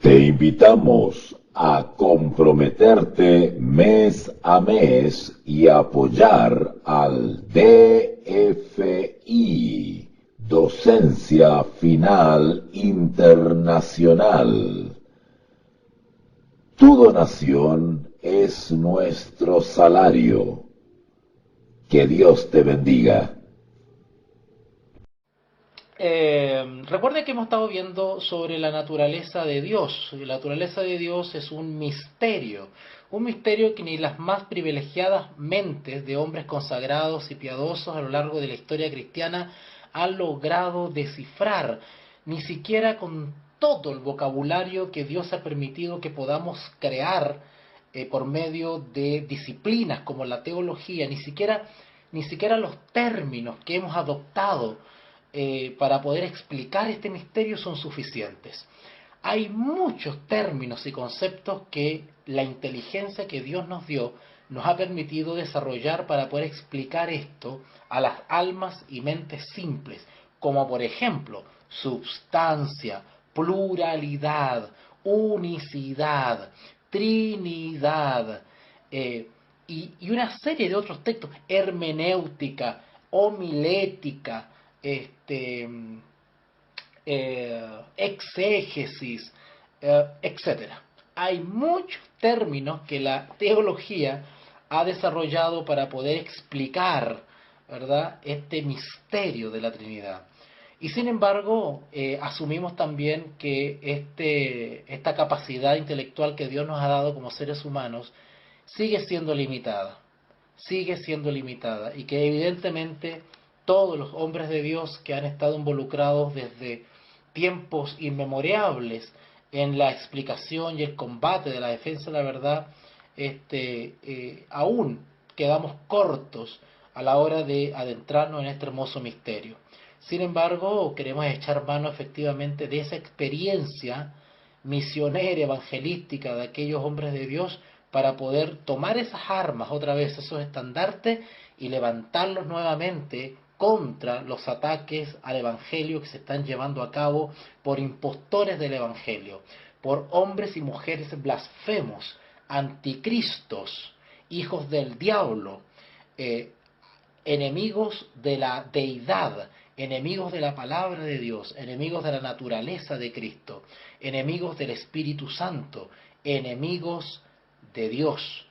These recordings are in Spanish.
Te invitamos a comprometerte mes a mes y apoyar al DFI, Docencia Final Internacional. Tu donación es nuestro salario. Que Dios te bendiga. Recuerden que hemos estado viendo sobre la naturaleza de Dios. La naturaleza de Dios es un misterio que ni las más privilegiadas mentes de hombres consagrados y piadosos a lo largo de la historia cristiana han logrado descifrar, ni siquiera con todo el vocabulario que Dios ha permitido que podamos crear por medio de disciplinas como la teología, ni siquiera los términos que hemos adoptado para poder explicar este misterio son suficientes. Hay muchos términos y conceptos que la inteligencia que Dios nos dio nos ha permitido desarrollar para poder explicar esto a las almas y mentes simples, como por ejemplo substancia, pluralidad, unicidad, trinidad, y una serie de otros textos, hermenéutica, homilética, exégesis, etcétera. Hay muchos términos que la teología ha desarrollado para poder explicar, ¿verdad?, este misterio de la Trinidad. Y sin embargo, asumimos también que esta capacidad intelectual que Dios nos ha dado como seres humanos sigue siendo limitada y que evidentemente todos los hombres de Dios que han estado involucrados desde tiempos inmemorables en la explicación y el combate de la defensa de la verdad, aún quedamos cortos a la hora de adentrarnos en este hermoso misterio. Sin embargo, queremos echar mano efectivamente de esa experiencia misionera, evangelística de aquellos hombres de Dios para poder tomar esas armas otra vez, esos estandartes, y levantarlos nuevamente contra los ataques al Evangelio que se están llevando a cabo por impostores del Evangelio, por hombres y mujeres blasfemos, anticristos, hijos del diablo, eh, enemigos de la deidad, enemigos de la palabra de Dios, enemigos de la naturaleza de Cristo, enemigos del Espíritu Santo, enemigos de Dios.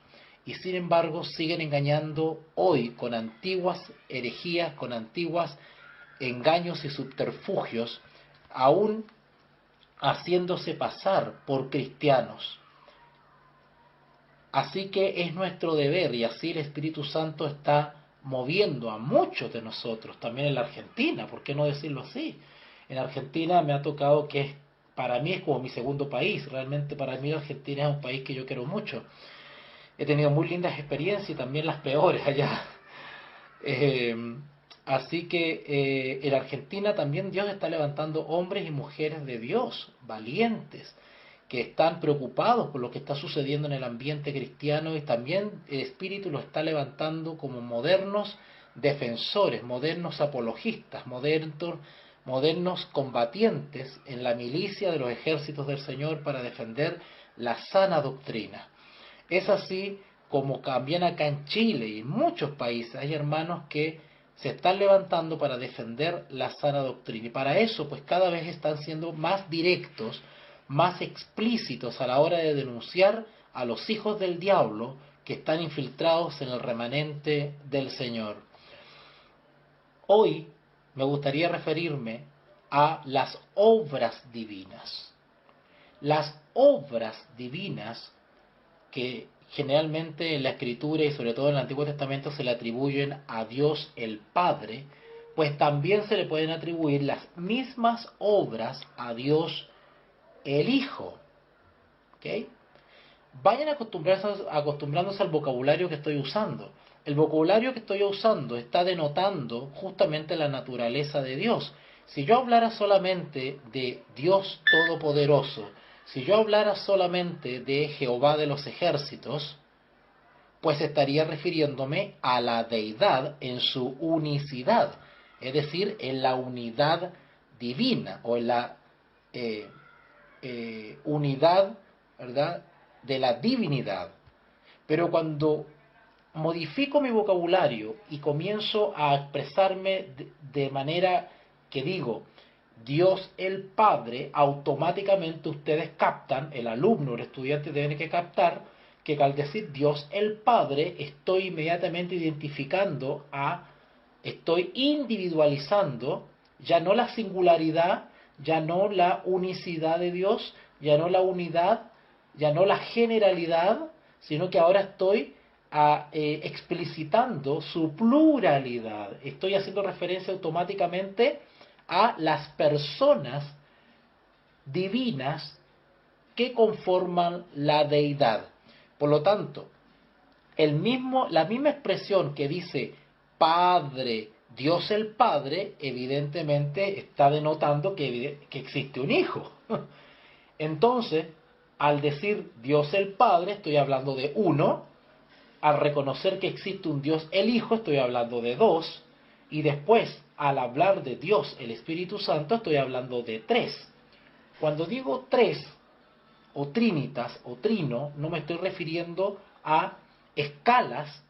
Y sin embargo siguen engañando hoy con antiguas herejías, con antiguas engaños y subterfugios, aún haciéndose pasar por cristianos. Así que es nuestro deber, y así el Espíritu Santo está moviendo a muchos de nosotros, también en la Argentina, ¿por qué no decirlo así? En Argentina me ha tocado para mí es como mi segundo país, realmente para mí Argentina es un país que yo quiero mucho. He tenido muy lindas experiencias y también las peores allá. Eh, Así que en Argentina también Dios está levantando hombres y mujeres de Dios, valientes, que están preocupados por lo que está sucediendo en el ambiente cristiano, y también el Espíritu los está levantando como modernos defensores, modernos apologistas, modernos combatientes en la milicia de los ejércitos del Señor para defender la sana doctrina. Es así como también acá en Chile y en muchos países hay hermanos que se están levantando para defender la sana doctrina. Y para eso, pues cada vez están siendo más directos, más explícitos a la hora de denunciar a los hijos del diablo que están infiltrados en el remanente del Señor. Hoy me gustaría referirme a las obras divinas. Las obras divinas que generalmente en la Escritura y sobre todo en el Antiguo Testamento se le atribuyen a Dios el Padre, pues también se le pueden atribuir las mismas obras a Dios el Hijo. ¿Okay? Vayan acostumbrándose al vocabulario que estoy usando. El vocabulario que estoy usando está denotando justamente la naturaleza de Dios. Si yo hablara solamente de Dios Todopoderoso, si yo hablara solamente de Jehová de los ejércitos, pues estaría refiriéndome a la deidad en su unicidad, es decir, en la unidad divina o en la unidad, ¿verdad?, de la divinidad. Pero cuando modifico mi vocabulario y comienzo a expresarme de manera que digo Dios el Padre, automáticamente ustedes captan, el alumno, el estudiante tiene que captar que al decir Dios el Padre estoy inmediatamente identificando estoy individualizando ya no la singularidad, ya no la unicidad de Dios, ya no la unidad, ya no la generalidad, sino que ahora estoy explicitando su pluralidad. Estoy haciendo referencia automáticamente a las personas divinas que conforman la deidad. Por lo tanto, la misma expresión que dice Padre, Dios el Padre, evidentemente está denotando que existe un Hijo. Entonces, al decir Dios el Padre, estoy hablando de uno. Al reconocer que existe un Dios el Hijo, estoy hablando de dos. Y después, al hablar de Dios el Espíritu Santo, estoy hablando de tres. Cuando digo tres, o trinitas, o trino, no me estoy refiriendo a escalas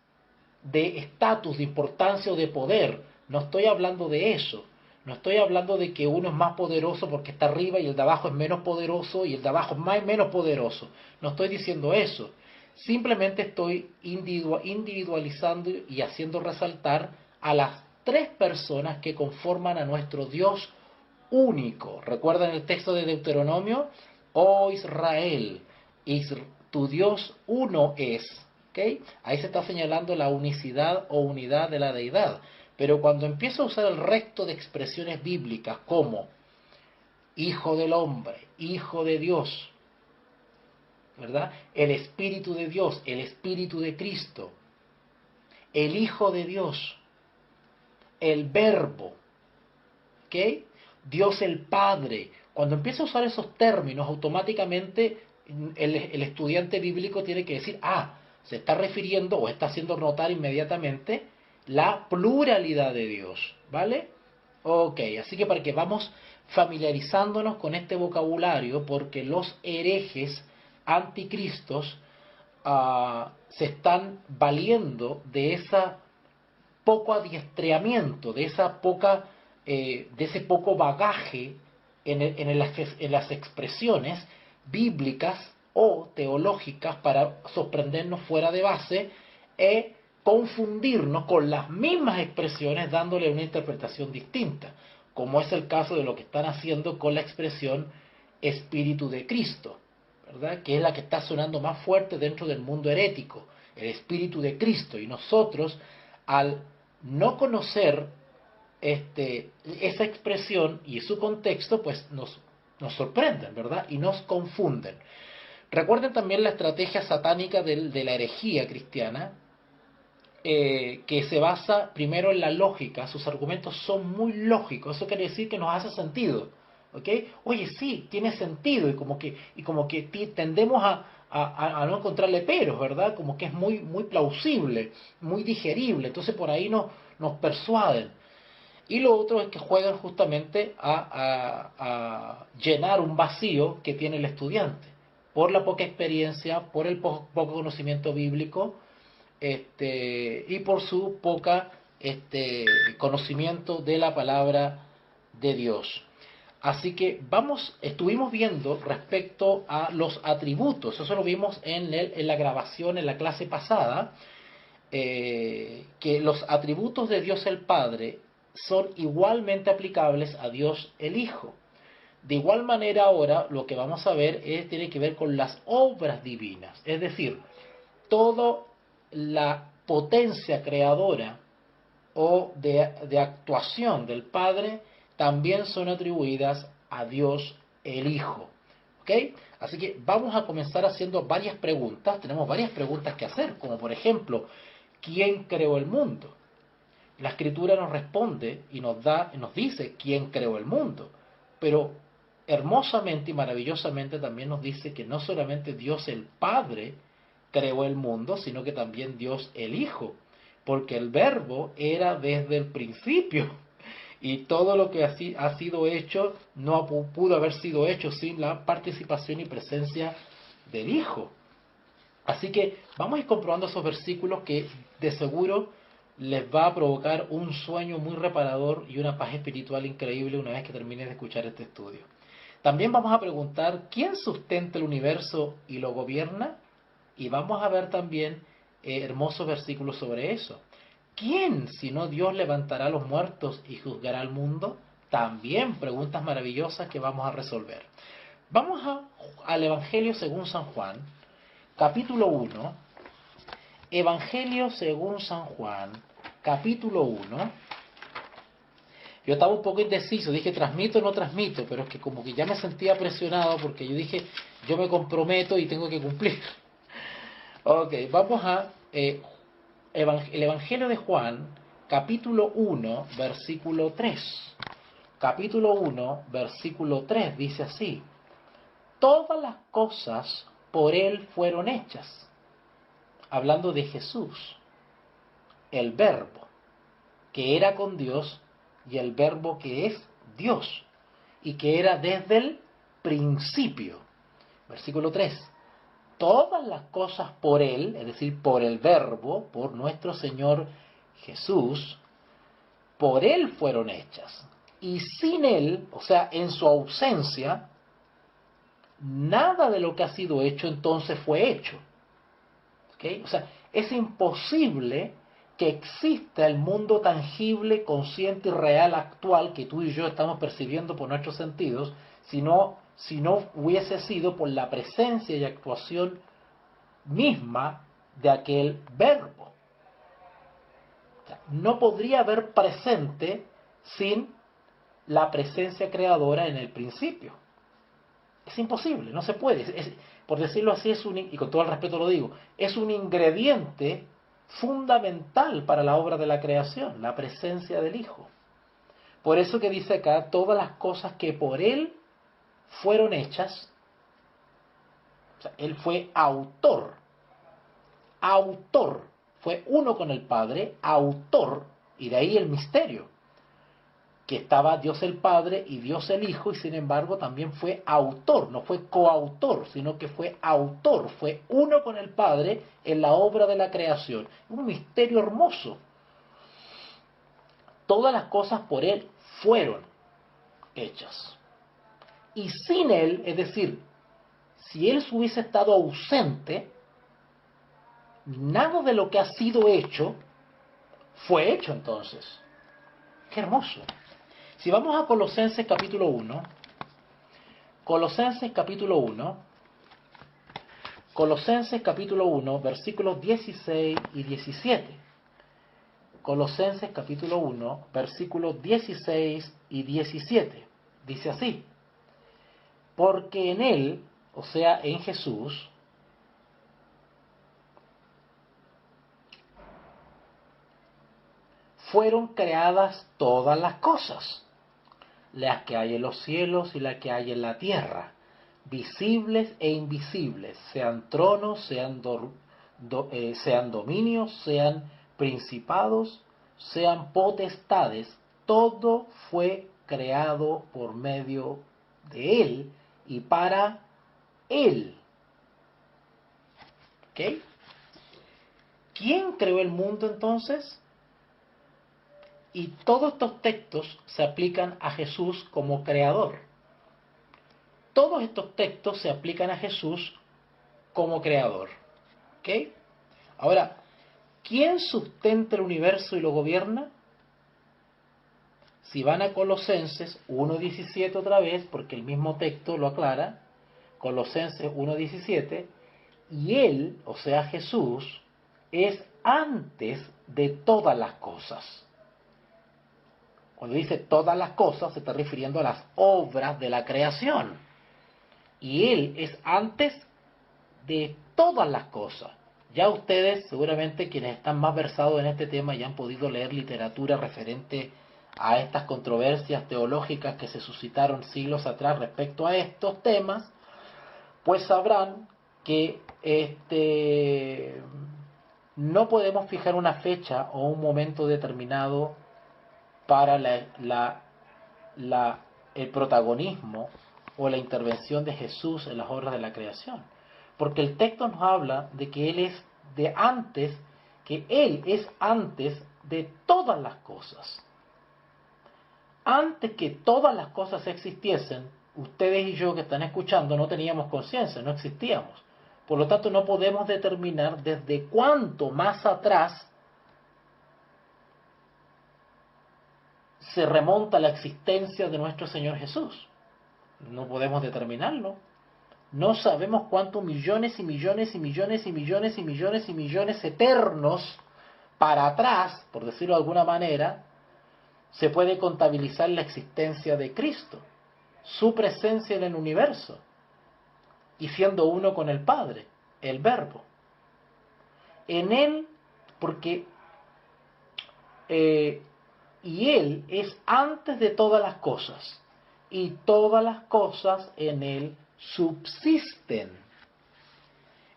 de estatus, de importancia o de poder. No estoy hablando de eso. No estoy hablando de que uno es más poderoso porque está arriba y el de abajo es menos poderoso y el de abajo es menos poderoso. No estoy diciendo eso. Simplemente estoy individualizando y haciendo resaltar a las tres personas que conforman a nuestro Dios único. ¿Recuerdan el texto de Deuteronomio? Oh Israel, tu Dios uno es. ¿Okay? Ahí se está señalando la unicidad o unidad de la deidad. Pero cuando empiezo a usar el resto de expresiones bíblicas como Hijo del hombre, Hijo de Dios, ¿verdad?, el Espíritu de Dios, el Espíritu de Cristo, el Hijo de Dios, el Verbo, ¿ok?, Dios el Padre. Cuando empiezo a usar esos términos, automáticamente el estudiante bíblico tiene que decir, se está refiriendo o está haciendo notar inmediatamente la pluralidad de Dios, ¿vale? Ok, así que para que vamos familiarizándonos con este vocabulario, porque los herejes anticristos se están valiendo de ese poco adiestramiento, de ese poco bagaje en las expresiones bíblicas o teológicas para sorprendernos fuera de base e confundirnos con las mismas expresiones dándole una interpretación distinta, como es el caso de lo que están haciendo con la expresión Espíritu de Cristo, ¿verdad?, que es la que está sonando más fuerte dentro del mundo herético, el Espíritu de Cristo. Y nosotros, al no conocer esa expresión y su contexto, pues nos sorprenden, ¿verdad?, y nos confunden. Recuerden también la estrategia satánica de la herejía cristiana, que se basa primero en la lógica. Sus argumentos son muy lógicos. Eso quiere decir que nos hace sentido, ¿ok? Oye, sí, tiene sentido, y como que tendemos a no encontrarle peros, ¿verdad? Como que es muy, muy plausible, muy digerible. Entonces por ahí nos persuaden. Y lo otro es que juegan justamente a llenar un vacío que tiene el estudiante por la poca experiencia, por el poco conocimiento bíblico, y por su poca conocimiento de la palabra de Dios. Así que estuvimos viendo respecto a los atributos. Eso lo vimos en la grabación, en la clase pasada, que los atributos de Dios el Padre son igualmente aplicables a Dios el Hijo. De igual manera, ahora lo que vamos a ver tiene que ver con las obras divinas, es decir, toda la potencia creadora o de actuación del Padre también son atribuidas a Dios el Hijo. ¿Ok? Así que vamos a comenzar haciendo varias preguntas. Tenemos varias preguntas que hacer, como por ejemplo, ¿quién creó el mundo? La Escritura nos responde y nos dice quién creó el mundo, pero hermosamente y maravillosamente también nos dice que no solamente Dios el Padre creó el mundo, sino que también Dios el Hijo, porque el Verbo era desde el principio Y todo lo que ha sido hecho no pudo haber sido hecho sin la participación y presencia del Hijo. Así que vamos a ir comprobando esos versículos que de seguro les va a provocar un sueño muy reparador y una paz espiritual increíble una vez que termines de escuchar este estudio. También vamos a preguntar quién sustenta el universo y lo gobierna, y vamos a ver también hermosos versículos sobre eso. ¿Quién, si no Dios, levantará a los muertos y juzgará al mundo? También preguntas maravillosas que vamos a resolver. Vamos al Evangelio según San Juan, capítulo 1. Evangelio según San Juan, capítulo 1. Yo estaba un poco indeciso, dije transmito o no transmito, pero es que como que ya me sentía presionado porque yo dije, yo me comprometo y tengo que cumplir. Ok, vamos a el Evangelio de Juan, capítulo 1, versículo 3. Capítulo 1, versículo 3 dice así: todas las cosas por Él fueron hechas. Hablando de Jesús, el Verbo, que era con Dios, y el Verbo que es Dios, y que era desde el principio. Versículo 3. Todas las cosas por Él, es decir, por el Verbo, por nuestro Señor Jesús, por Él fueron hechas. Y sin Él, o sea, en su ausencia, nada de lo que ha sido hecho entonces fue hecho. ¿Okay? O sea, es imposible que exista el mundo tangible, consciente y real actual que tú y yo estamos percibiendo por nuestros sentidos, si no hubiese sido por la presencia y actuación misma de aquel Verbo. O sea, no podría haber presente sin la presencia creadora en el principio. Es imposible, no se puede. Por decirlo así, y con todo el respeto lo digo, es un ingrediente fundamental para la obra de la creación, la presencia del Hijo. Por eso que dice acá, todas las cosas que por Él fueron hechas, o sea, Él fue autor, fue uno con el Padre, autor, y de ahí el misterio, que estaba Dios el Padre y Dios el Hijo, y sin embargo también fue autor, no fue coautor, sino que fue autor, fue uno con el Padre en la obra de la creación. Un misterio hermoso. Todas las cosas por Él fueron hechas. Y sin Él, es decir, si Él hubiese estado ausente, nada de lo que ha sido hecho fue hecho entonces. Qué hermoso. Si vamos a Colosenses capítulo 1, Colosenses capítulo 1, versículos 16 y 17. Colosenses capítulo 1, versículos 16 y 17. Dice así: porque en Él, o sea, en Jesús, fueron creadas todas las cosas, las que hay en los cielos y las que hay en la tierra, visibles e invisibles, sean tronos, sean dominios, sean principados, sean potestades, todo fue creado por medio de Él y para Él. ¿Ok? ¿Quién creó el mundo entonces? Y todos estos textos se aplican a Jesús como creador. Todos estos textos se aplican a Jesús como creador. ¿Ok? Ahora, ¿quién sustenta el universo y lo gobierna? Si van a Colosenses 1.17 otra vez, porque el mismo texto lo aclara, Colosenses 1.17, y Él, o sea Jesús, es antes de todas las cosas. Cuando dice todas las cosas, se está refiriendo a las obras de la creación. Y Él es antes de todas las cosas. Ya ustedes, seguramente quienes están más versados en este tema, ya han podido leer literatura referente a estas controversias teológicas que se suscitaron siglos atrás respecto a estos temas, pues sabrán que no podemos fijar una fecha o un momento determinado para el protagonismo o la intervención de Jesús en las obras de la creación. Porque el texto nos habla de que Él es de antes, que Él es antes de todas las cosas. Antes que todas las cosas existiesen, ustedes y yo que están escuchando no teníamos conciencia, no existíamos. Por lo tanto, no podemos determinar desde cuánto más atrás se remonta la existencia de nuestro Señor Jesús. No podemos determinarlo. No sabemos cuántos millones y millones y millones y millones y millones y millones eternos para atrás, por decirlo de alguna manera, se puede contabilizar la existencia de Cristo, su presencia en el universo, y siendo uno con el Padre, el Verbo. En Él, porque y Él es antes de todas las cosas, y todas las cosas en Él subsisten.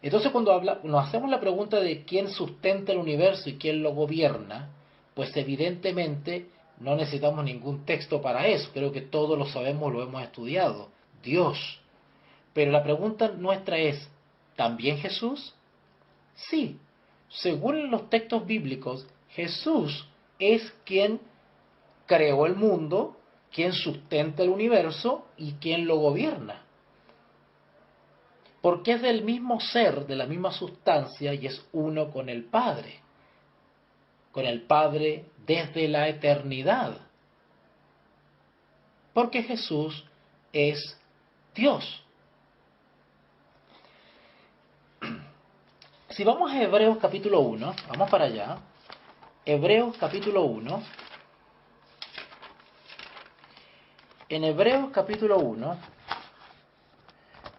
Entonces cuando nos hacemos la pregunta de quién sustenta el universo y quién lo gobierna, pues evidentemente no necesitamos ningún texto para eso, creo que todos lo sabemos, lo hemos estudiado, Dios. Pero la pregunta nuestra es, ¿también Jesús? Sí, según los textos bíblicos, Jesús es quien creó el mundo, quien sustenta el universo y quien lo gobierna. Porque es del mismo ser, de la misma sustancia y es uno con el Padre desde la eternidad. Porque Jesús es Dios. Si vamos a Hebreos capítulo 1, vamos para allá. Hebreos capítulo 1. En Hebreos capítulo 1,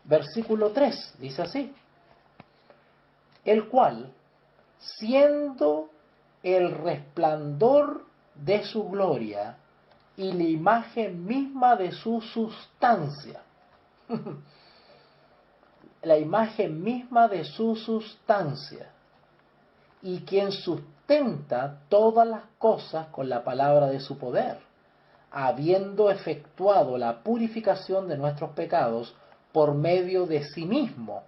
versículo 3, dice así: el cual, siendo el resplandor de su gloria y la imagen misma de su sustancia, la imagen misma de su sustancia, y quien sustenta todas las cosas con la palabra de su poder, habiendo efectuado la purificación de nuestros pecados por medio de sí mismo,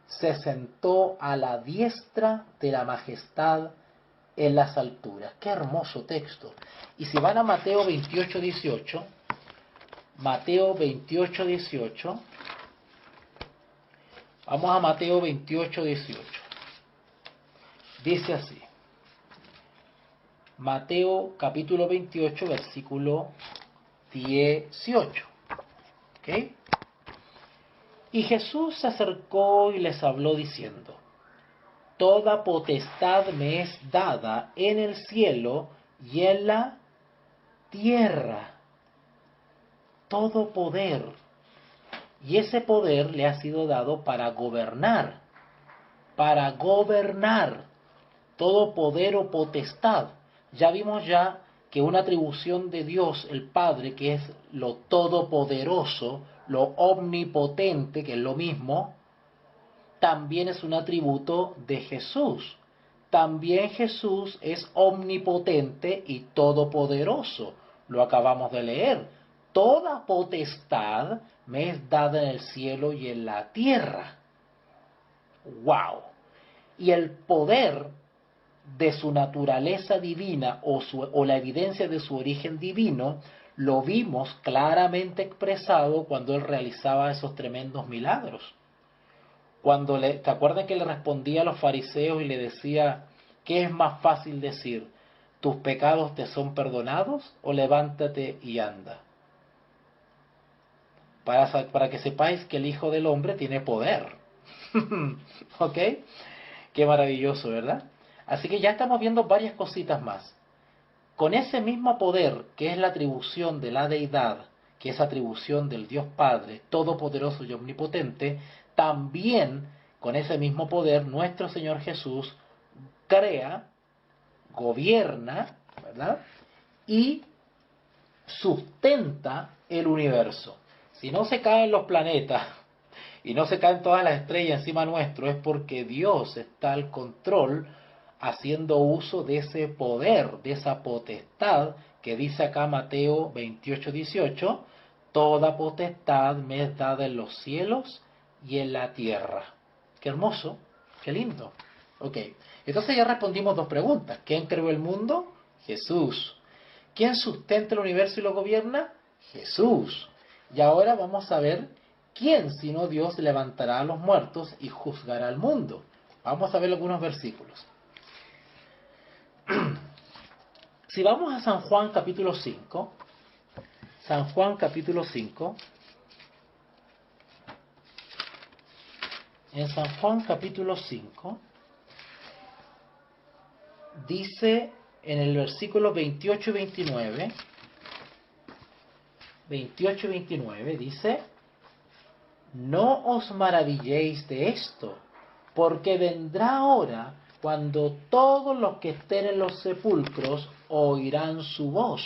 se sentó a la diestra de la majestad en las alturas. Qué hermoso texto. Y si van a Mateo 28, 18, Mateo 28, 18, vamos a Mateo 28, 18. Dice así, Mateo capítulo 28, versículo 18. ¿Ok? Y Jesús se acercó y les habló diciendo: toda potestad me es dada en el cielo y en la tierra. Todo poder. Y ese poder le ha sido dado para gobernar. Para gobernar. Todo poder o potestad. Ya vimos ya que una atribución de Dios, el Padre, que es lo todopoderoso, lo omnipotente, que es lo mismo, también es un atributo de Jesús. También Jesús es omnipotente y todopoderoso. Lo acabamos de leer. Toda potestad me es dada en el cielo y en la tierra. ¡Wow! Y el poder de su naturaleza divina o la evidencia de su origen divino lo vimos claramente expresado cuando él realizaba esos tremendos milagros. ¿Te acuerdas que le respondía a los fariseos y le decía, ¿qué es más fácil decir? ¿Tus pecados te son perdonados o levántate y anda? Para que sepáis que el Hijo del Hombre tiene poder. ¿Ok? Qué maravilloso, ¿verdad? Así que ya estamos viendo varias cositas más. Con ese mismo poder, que es la atribución de la deidad, que es atribución del Dios Padre, todopoderoso y omnipotente, también con ese mismo poder nuestro Señor Jesús crea, gobierna, ¿verdad? Y sustenta el universo. Si no se caen los planetas y no se caen todas las estrellas encima nuestro, es porque Dios está al control, haciendo uso de ese poder, de esa potestad que dice acá Mateo 28:18, toda potestad me es dada en los cielos y en la tierra. Qué hermoso, qué lindo. Ok, entonces ya respondimos dos preguntas. ¿Quién creó el mundo? Jesús. ¿Quién sustenta el universo y lo gobierna? Jesús. Y ahora vamos a ver quién, sino Dios, levantará a los muertos y juzgará al mundo. Vamos a ver algunos versículos. Si vamos a San Juan capítulo 5, San Juan capítulo 5, en San Juan capítulo 5, dice en el versículo 28 y 29, 28 y 29, dice, no os maravilléis de esto, porque vendrá hora cuando todos los que estén en los sepulcros oirán su voz,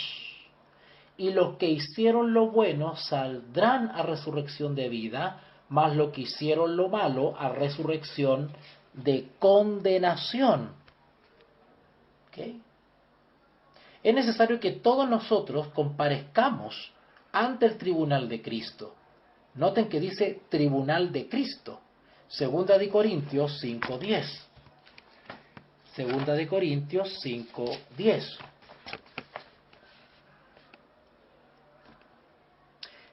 y los que hicieron lo bueno saldrán a resurrección de vida, mas los que hicieron lo malo a resurrección de condenación. ¿Okay? Es necesario que todos nosotros comparezcamos ante el tribunal de Cristo. Noten que dice tribunal de Cristo. Segunda de Corintios 5:10. Segunda de Corintios 5:10.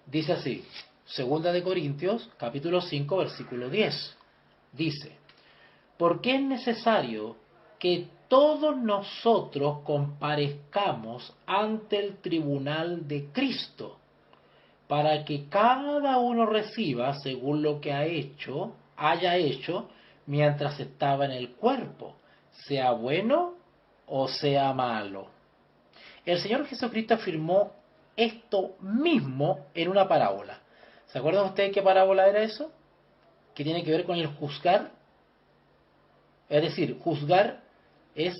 Dice así, Segunda de Corintios, capítulo 5, versículo 10. Dice, porque es necesario que todos nosotros comparezcamos ante el tribunal de Cristo, para que cada uno reciba según lo que haya hecho mientras estaba en el cuerpo, sea bueno o sea malo. El Señor Jesucristo afirmó esto mismo en una parábola. ¿Se acuerdan ustedes qué parábola era eso? Que tiene que ver con el juzgar. Es decir, juzgar es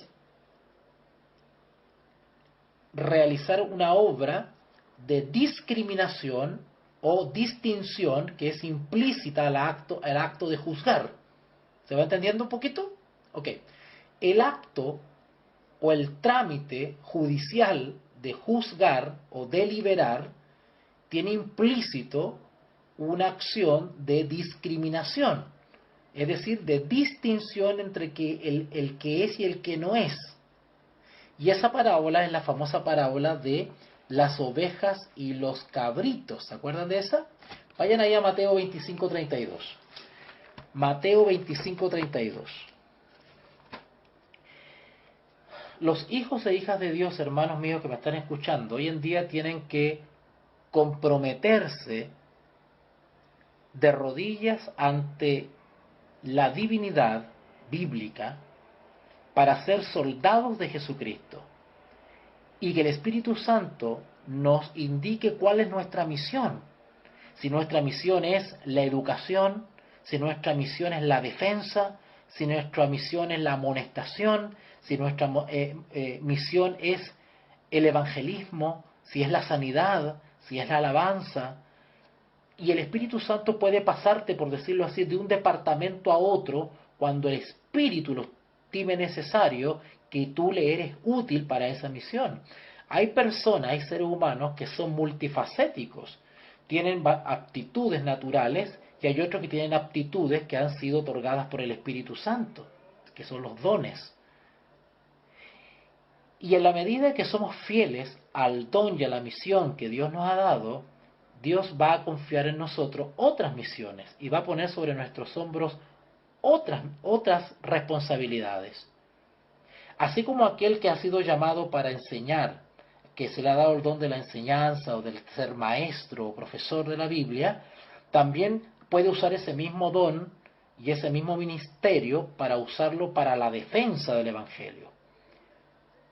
realizar una obra de discriminación o distinción que es implícita al acto de juzgar. ¿Se va entendiendo un poquito? Ok. El acto o el trámite judicial de juzgar o deliberar tiene implícito una acción de discriminación, es decir, de distinción entre el que es y el que no es. Y esa parábola es la famosa parábola de las ovejas y los cabritos. ¿Se acuerdan de esa? Vayan ahí a Mateo 25:32. Mateo 25:32. Los hijos e hijas de Dios, hermanos míos que me están escuchando, hoy en día tienen que comprometerse de rodillas ante la divinidad bíblica para ser soldados de Jesucristo, y que el Espíritu Santo nos indique cuál es nuestra misión. Si nuestra misión es la educación, si nuestra misión es la defensa, si nuestra misión es la amonestación, si nuestra misión es el evangelismo, si es la sanidad, si es la alabanza. Y el Espíritu Santo puede pasarte, por decirlo así, de un departamento a otro cuando el Espíritu lo estime necesario, que tú le eres útil para esa misión. Hay personas, hay seres humanos que son multifacéticos, tienen aptitudes naturales, y hay otros que tienen aptitudes que han sido otorgadas por el Espíritu Santo, que son los dones. Y en la medida que somos fieles al don y a la misión que Dios nos ha dado, Dios va a confiar en nosotros otras misiones y va a poner sobre nuestros hombros otras responsabilidades. Así como aquel que ha sido llamado para enseñar, que se le ha dado el don de la enseñanza o del ser maestro o profesor de la Biblia, también puede usar ese mismo don y ese mismo ministerio para usarlo para la defensa del Evangelio.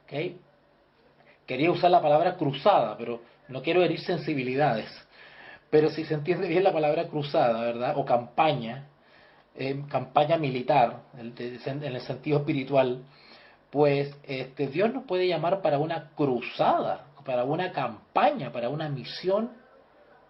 ¿Okay? Quería usar la palabra cruzada, pero no quiero herir sensibilidades. Pero si se entiende bien la palabra cruzada, ¿verdad? O campaña, campaña militar, en el sentido espiritual, pues Dios nos puede llamar para una cruzada, para una campaña, para una misión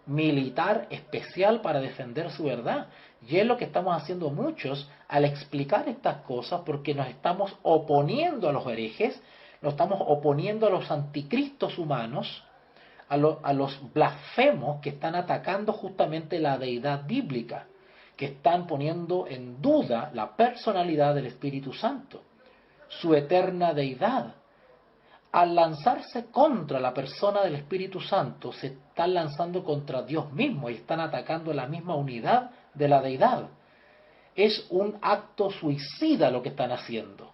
militar especial para defender su verdad. Y es lo que estamos haciendo muchos al explicar estas cosas, porque nos estamos oponiendo a los herejes nos estamos oponiendo a los anticristos humanos, a los blasfemos que están atacando justamente la deidad bíblica, que están poniendo en duda la personalidad del Espíritu Santo, su eterna deidad. Al lanzarse contra la persona del Espíritu Santo, se están lanzando contra Dios mismo y están atacando la misma unidad de la deidad. Es un acto suicida lo que están haciendo.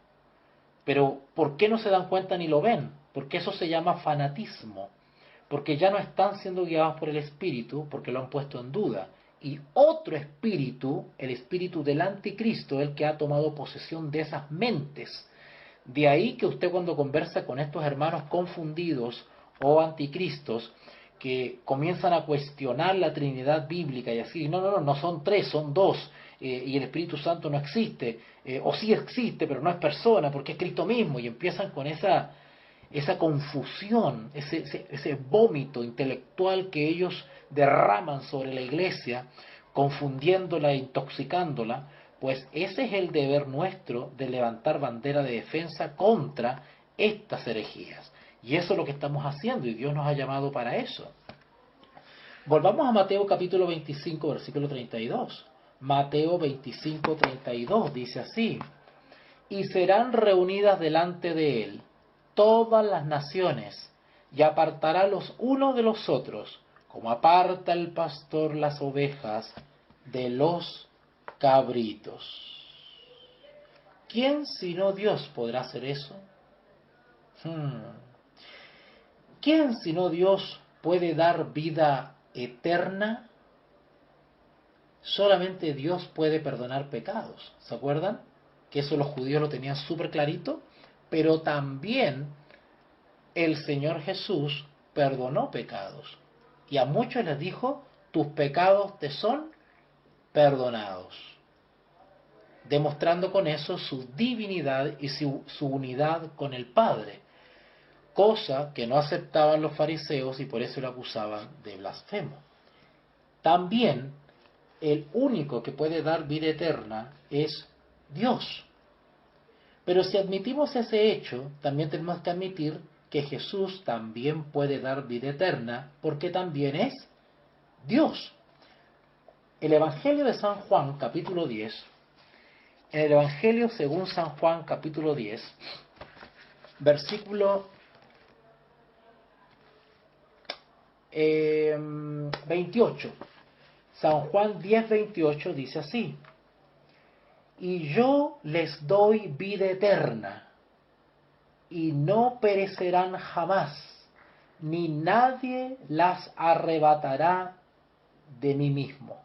Pero ¿por qué no se dan cuenta ni lo ven? Porque eso se llama fanatismo. Porque ya no están siendo guiados por el Espíritu, porque lo han puesto en duda. Y otro espíritu, el espíritu del anticristo, el que ha tomado posesión de esas mentes. De ahí que usted cuando conversa con estos hermanos confundidos o anticristos, que comienzan a cuestionar la Trinidad bíblica y así, no son tres, son dos, y el Espíritu Santo no existe, o sí existe, pero no es persona, porque es Cristo mismo, y empiezan con esa confusión, ese vómito intelectual que ellos derraman sobre la iglesia, confundiéndola e intoxicándola. Pues ese es el deber nuestro de levantar bandera de defensa contra estas herejías. Y eso es lo que estamos haciendo, y Dios nos ha llamado para eso. Volvamos a Mateo capítulo 25, versículo 32. Mateo 25, 32 dice así: y serán reunidas delante de él todas las naciones, y apartará los unos de los otros, como aparta el pastor las ovejas de los cabritos. ¿Quién sino Dios podrá hacer eso? ¿Quién sino Dios puede dar vida eterna? Solamente Dios puede perdonar pecados. ¿Se acuerdan? Que eso los judíos lo tenían súper clarito. Pero también el Señor Jesús perdonó pecados. Y a muchos les dijo, tus pecados te son perdonados. Demostrando con eso su divinidad y su unidad con el Padre. Cosa que no aceptaban los fariseos y por eso lo acusaban de blasfemo. También el único que puede dar vida eterna es Dios. Pero si admitimos ese hecho, también tenemos que admitir que Jesús también puede dar vida eterna, porque también es Dios. El Evangelio de San Juan, capítulo 10, en el Evangelio según San Juan, capítulo 10, versículo 28. San Juan 10, 28 dice así: y yo les doy vida eterna, y no perecerán jamás, ni nadie las arrebatará de mí mismo.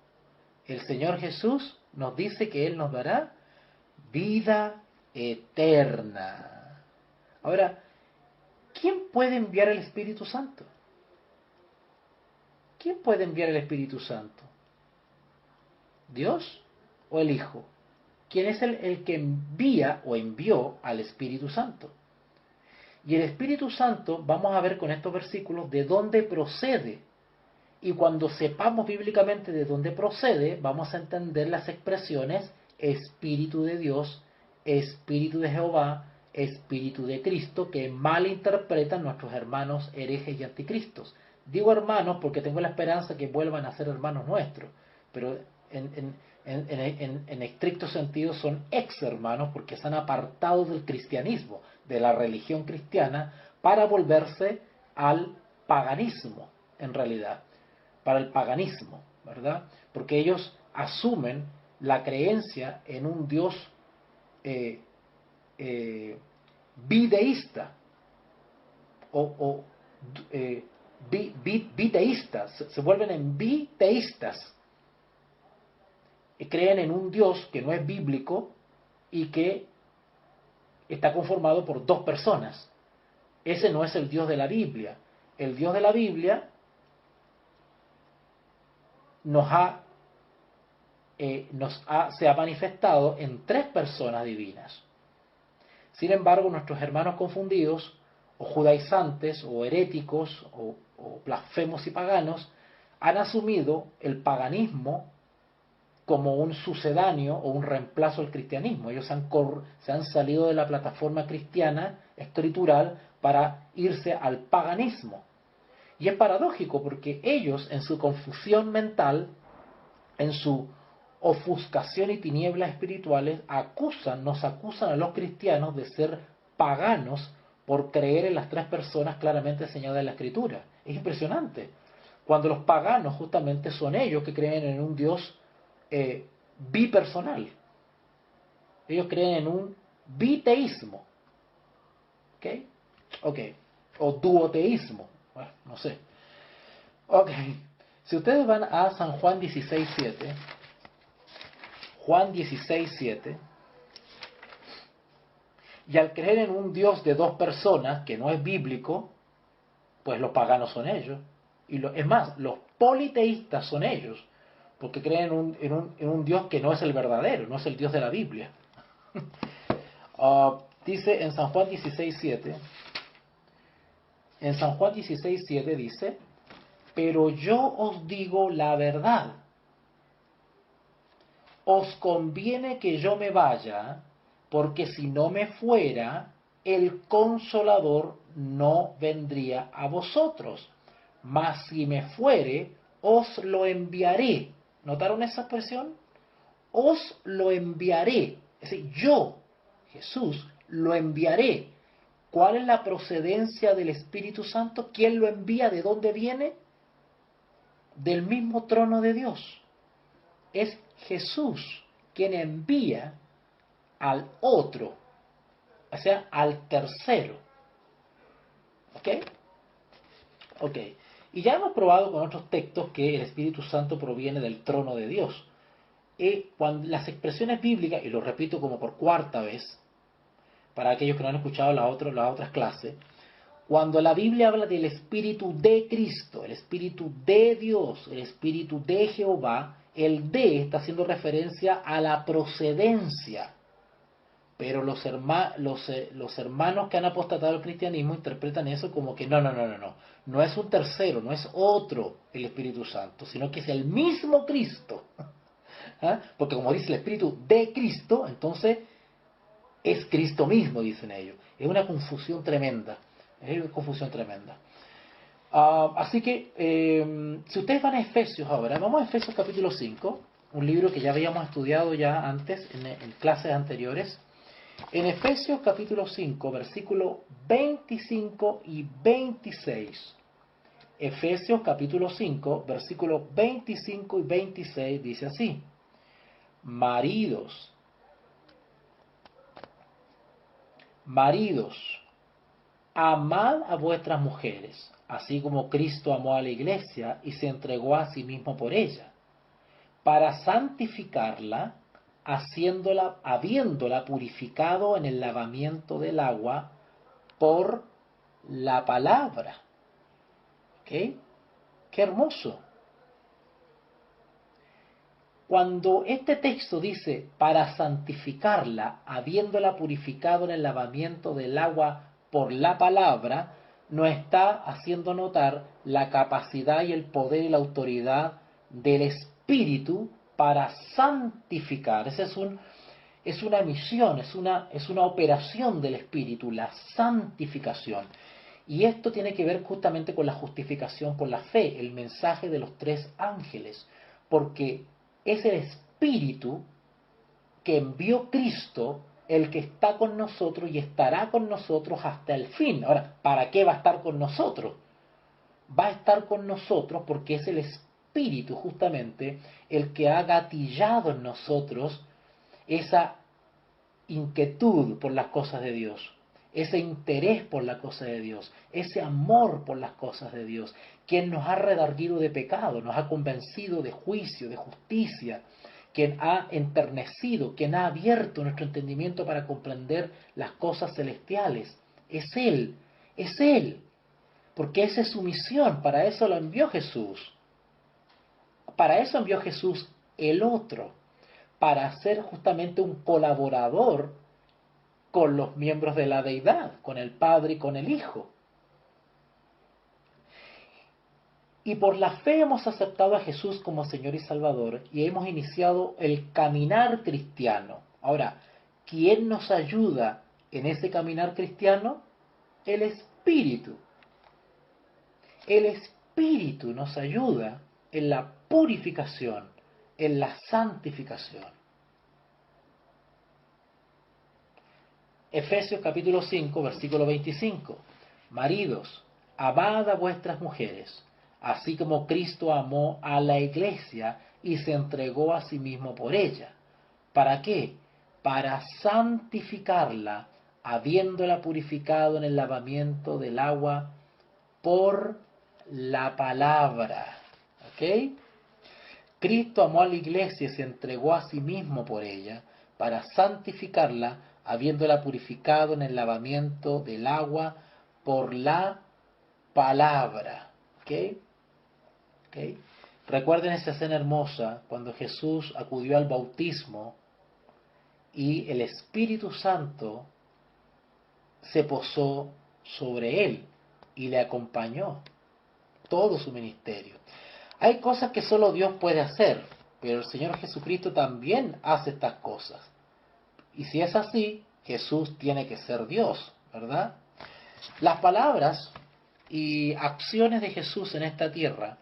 El Señor Jesús nos dice que Él nos dará vida eterna. Ahora, ¿quién puede enviar el Espíritu Santo? ¿Quién puede enviar el Espíritu Santo? ¿Dios o el Hijo? ¿Quién es el que envía o envió al Espíritu Santo? Y el Espíritu Santo, vamos a ver con estos versículos de dónde procede. Y cuando sepamos bíblicamente de dónde procede, vamos a entender las expresiones Espíritu de Dios, Espíritu de Jehová, Espíritu de Cristo, que malinterpretan nuestros hermanos herejes y anticristos. Digo hermanos porque tengo la esperanza que vuelvan a ser hermanos nuestros, pero en estricto sentido son ex hermanos porque se han apartado del cristianismo, de la religión cristiana, para volverse al paganismo, en realidad, para el paganismo, ¿verdad? Porque ellos asumen la creencia en un Dios bideísta o biteístas, se vuelven en biteístas. Creen en un Dios que no es bíblico y que está conformado por dos personas. Ese no es el Dios de la Biblia. El Dios de la Biblia se ha manifestado en tres personas divinas. Sin embargo, nuestros hermanos confundidos, o judaizantes, o heréticos, o blasfemos y paganos, han asumido el paganismo como un sucedáneo o un reemplazo al cristianismo. Ellos se han salido de la plataforma cristiana escritural para irse al paganismo. Y es paradójico porque ellos, en su confusión mental, en su ofuscación y tinieblas espirituales, nos acusan a los cristianos de ser paganos por creer en las tres personas claramente señaladas en la Escritura. Es impresionante. Cuando los paganos justamente son ellos que creen en un Dios bipersonal. Ellos creen en un biteísmo. ¿Ok? Ok. O duoteísmo. Bueno, no sé. Ok. Si ustedes van a San Juan 16:7, Juan 16:7, y al creer en un Dios de dos personas, que no es bíblico, pues los paganos son ellos. Es más, los politeístas son ellos, porque creen en un Dios que no es el verdadero, no es el Dios de la Biblia. Dice en San Juan 16:7, dice, pero yo os digo la verdad, os conviene que yo me vaya, porque si no me fuera, el Consolador no vendría a vosotros, mas si me fuere, os lo enviaré. ¿Notaron esa expresión? Os lo enviaré. Es decir, yo, Jesús, lo enviaré. ¿Cuál es la procedencia del Espíritu Santo? ¿Quién lo envía? ¿De dónde viene? Del mismo trono de Dios. Es Jesús quien envía al otro, o sea, al tercero. ¿Ok? Ok. Y ya hemos probado con otros textos que el Espíritu Santo proviene del trono de Dios. Cuando las expresiones bíblicas, y lo repito como por cuarta vez, para aquellos que no han escuchado las otras clases, cuando la Biblia habla del Espíritu de Cristo, el Espíritu de Dios, el Espíritu de Jehová, el de está haciendo referencia a la procedencia. Pero los hermanos que han apostatado al cristianismo interpretan eso como que no es un tercero, no es otro el Espíritu Santo, sino que es el mismo Cristo. ¿Ah? Porque como dice el Espíritu de Cristo, entonces es Cristo mismo, dicen ellos. Es una confusión tremenda. Es una confusión tremenda. Así que, si ustedes van a Efesios ahora, vamos a Efesios capítulo 5, un libro que ya habíamos estudiado ya antes, en clases anteriores. En Efesios capítulo 5, versículos 25 y 26. Efesios capítulo 5, versículos 25 y 26 dice así: Maridos, amad a vuestras mujeres, así como Cristo amó a la iglesia y se entregó a sí mismo por ella, para santificarla, habiéndola purificado en el lavamiento del agua por la palabra. ¿Ok? ¡Qué hermoso! Cuando este texto dice para santificarla, habiéndola purificado en el lavamiento del agua por la palabra, nos está haciendo notar la capacidad y el poder y la autoridad del Espíritu para santificar. Es una misión, es una operación del Espíritu, la santificación. Y esto tiene que ver justamente con la justificación por la fe, el mensaje de los tres ángeles, porque es el Espíritu que envió Cristo el que está con nosotros y estará con nosotros hasta el fin. Ahora, ¿para qué va a estar con nosotros? Va a estar con nosotros porque es el Espíritu justamente el que ha gatillado en nosotros esa inquietud por las cosas de Dios, ese interés por las cosas de Dios, ese amor por las cosas de Dios, quien nos ha redarguido de pecado, nos ha convencido de juicio, de justicia, quien ha enternecido, quien ha abierto nuestro entendimiento para comprender las cosas celestiales. Es Él, porque esa es su misión, para eso lo envió Jesús. Para eso envió Jesús el otro, para ser justamente un colaborador con los miembros de la deidad, con el Padre y con el Hijo. Y por la fe hemos aceptado a Jesús como Señor y Salvador y hemos iniciado el caminar cristiano. Ahora, ¿quién nos ayuda en ese caminar cristiano? El Espíritu. El Espíritu nos ayuda en la purificación, en la santificación. Efesios capítulo 5, versículo 25. Maridos, amad a vuestras mujeres, así como Cristo amó a la iglesia y se entregó a sí mismo por ella. ¿Para qué? Para santificarla, habiéndola purificado en el lavamiento del agua por la palabra. ¿Ok? Cristo amó a la iglesia y se entregó a sí mismo por ella, para santificarla, habiéndola purificado en el lavamiento del agua por la palabra. ¿Ok? ¿Ok? Recuerden esa escena hermosa cuando Jesús acudió al bautismo y el Espíritu Santo se posó sobre él y le acompañó todo su ministerio. Hay cosas que solo Dios puede hacer, pero el Señor Jesucristo también hace estas cosas. Y si es así, Jesús tiene que ser Dios, ¿verdad? Las palabras y acciones de Jesús en esta tierra